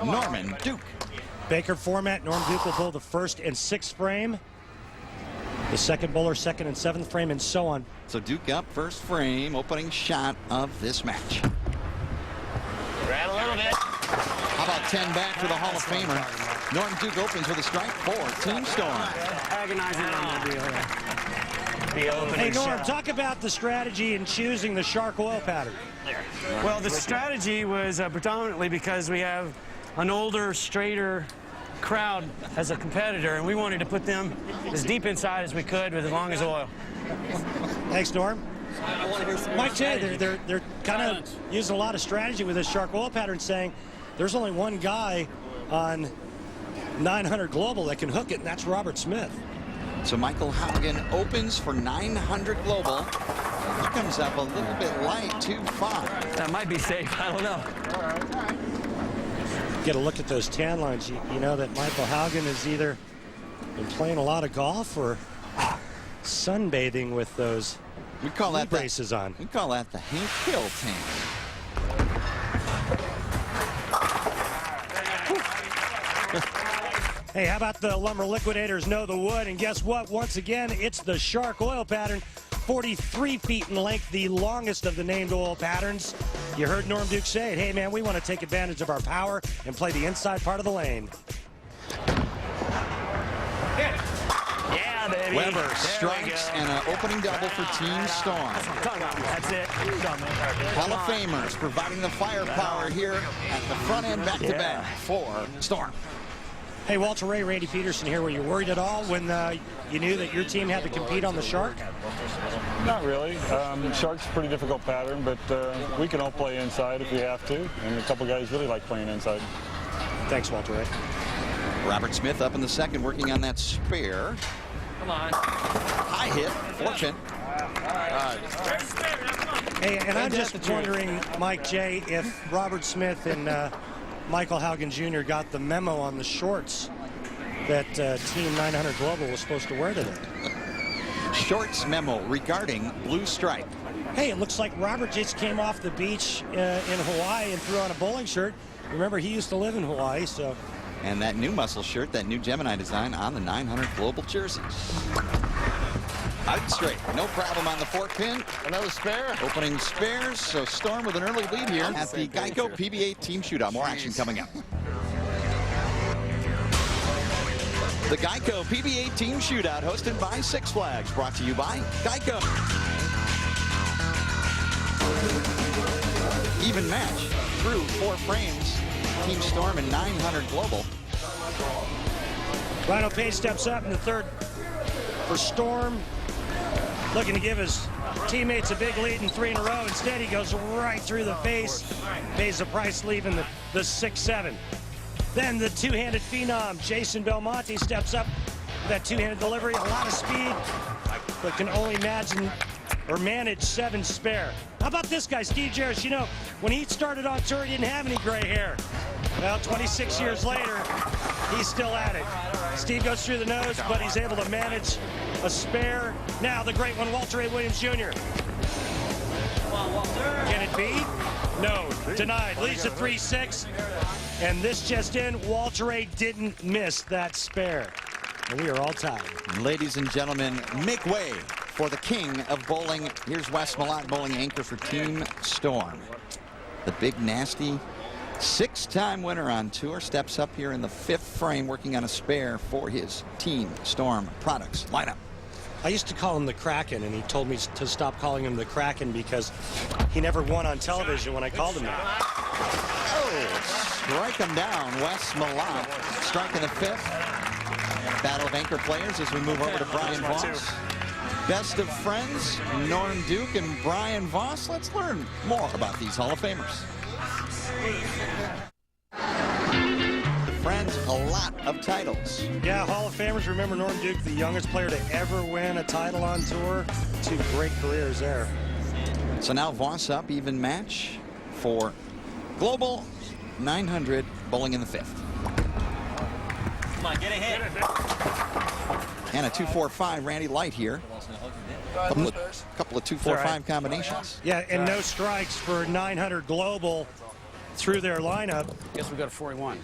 Norman Duke. Baker format, Norm Duke will bowl the first and sixth frame. The second bowler, second and seventh frame, and so on. So Duke up first frame, opening shot of this match. Grab a little bit. How about 10 back for the Hall of Famer? Norm Duke opens with a strike for Team Storm. Agonizing on the deal. The opening Hey, Norm, shot. talk about the strategy in choosing the shark oil pattern. Well, the strategy was predominantly because we have an older, straighter crowd as a competitor, and we wanted to put them as deep inside as we could with as long as oil. Thanks, Norm. Mike J, they're kind of using a lot of strategy with this shark oil pattern, saying there's only one guy on 900 Global that can hook it, and that's Robert Smith. So Michael Haugen opens for 900 Global. He comes up a little bit light, 2-5. That might be safe. I don't know. Get a look at those tan lines. You know that Michael Haugen has either been playing a lot of golf or sunbathing with those We call that braces on. We call that the Hank Hill tan. Hey, how about the Lumber Liquidators know the wood? And guess what? Once again, it's the shark oil pattern. 43 feet in length, the longest of the named oil patterns. You heard Norm Duke say it. Hey, man, we want to take advantage of our power and play the inside part of the lane. Yeah, baby. Weber strikes and an opening double for Team Storm. That's it. Hall of Famers providing the firepower here at the front end back-to-back for Storm. Hey, Walter Ray, Randy Peterson here. Were you worried at all when you knew that your team had to compete on the shark? Not really. Shark's a pretty difficult pattern, but we can all play inside if we have to, and a couple guys really like playing inside. Thanks, Walter Ray. Robert Smith up in the second, working on that spare. Come on. High hit, fortune. Hey, and I'm just wondering, Mike J, if Robert Smith and Michael Haugen Jr. got the memo on the shorts that Team 900 Global was supposed to wear today. Shorts memo regarding blue stripe. Hey, it looks like Robert just came off the beach in Hawaii and threw on a bowling shirt. Remember, he used to live in Hawaii, so. And that new muscle shirt, that new Gemini design on the 900 Global jersey. Out straight, no problem on the fourth pin. Another spare. Opening spares, so Storm with an early lead here at the Geico PBA Team Shootout. More action coming up. The Geico PBA Team Shootout, hosted by Six Flags, brought to you by Geico. Even match through 4 frames. Team Storm and 900 Global. Rhino Page steps up in the third for Storm. Looking to give his teammates a big lead in 3 in a row. Instead, he goes right through the face. Pays the price, leaving the 6-7. Then the two-handed phenom, Jason Belmonte, steps up with that two-handed delivery. A lot of speed, but can only manage 7 spare. How about this guy, Steve Jarris? You know, when he started on tour, he didn't have any gray hair. Well, 26 years later, he's still at it. Steve goes through the nose, but he's able to manage a spare. Now the great one, Walter A. Williams Jr. Can it be? No, denied. Leads to 3-6. And this just in, Walter A. didn't miss that spare. And we are all tied. Ladies and gentlemen, make way for the king of bowling. Here's Wes Malott, bowling anchor for Team Storm. The big, nasty 6-time winner on tour steps up here in the 5th frame, working on a spare for his Team Storm Products lineup. I used to call him the Kraken, and he told me to stop calling him the Kraken because he never won on television when I called him that. Oh, strike him down. Wes Malott striking the 5th. Battle of anchor players as we move over to Brian Voss. Best of friends, Norm Duke and Brian Voss. Let's learn more about these Hall of Famers. Friends, a lot of titles. Yeah, Hall of Famers. Remember Norm Duke, the youngest player to ever win a title on tour. 2 great careers there. So now Voss up, even match for Global 900, bowling in the 5th. Come on, get a hit. And a 2-4-5, Randy Light here. Couple of 2-4-5 combinations. Yeah, and no strikes for 900 Global. through their lineup. Guess we go to 41.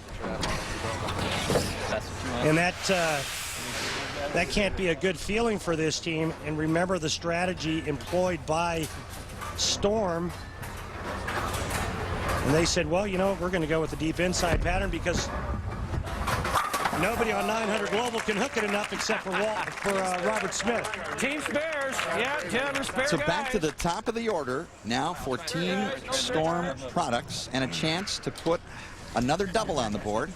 And that can't be a good feeling for this team. And remember the strategy employed by Storm. And they said, well, you know, we're going to go with the deep inside pattern because nobody on 900 Global can hook it enough except for Robert Smith. Team spares. Yeah, Tim, spare So guys. back to the top of the order now for Team Storm products and a chance to put another double on the board.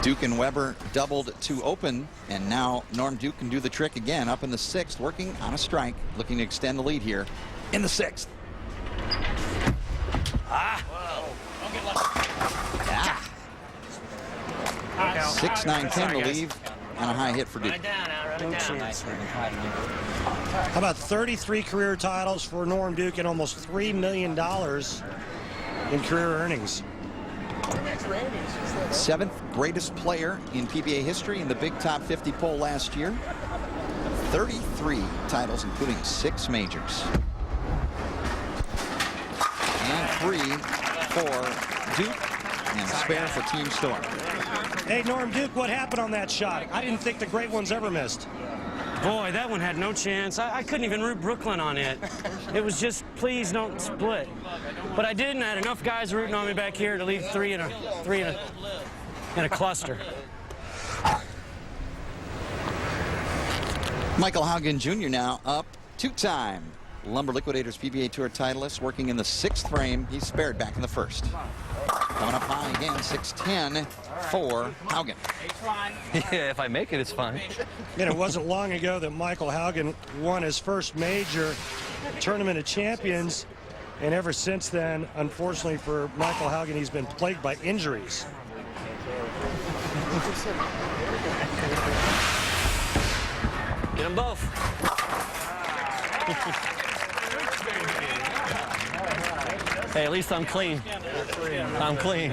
Duke and Weber doubled to open, and now Norm Duke can do the trick again up in the 6th, working on a strike, looking to extend the lead here in the 6th. Ah. 6-9-10 to leave on a high hit for Duke. How about 33 career titles for Norm Duke and almost $3 million in career earnings. 7th greatest player in PBA history in the Big Top 50 poll last year. 33 titles, including 6 majors. And 3 for Duke and spare for Team Storm. Hey, Norm Duke, what happened on that shot? I didn't think the great ones ever missed. Boy, that one had no chance. I couldn't even root Brooklyn on it. It was just, please don't split. But I didn't. I had enough guys rooting on me back here to leave three in a cluster. Michael Haugen Jr. now up 2-time Lumber Liquidators PBA Tour titleist, working in the 6th frame. He's spared back in the 1st. Coming up high again, 6-10 for Haugen. Yeah, if I make it, it's fine. And it wasn't long ago that Michael Haugen won his first major Tournament of Champions. And ever since then, unfortunately for Michael Haugen, he's been plagued by injuries. Get them both. Hey, at least I'm clean. I'm clean.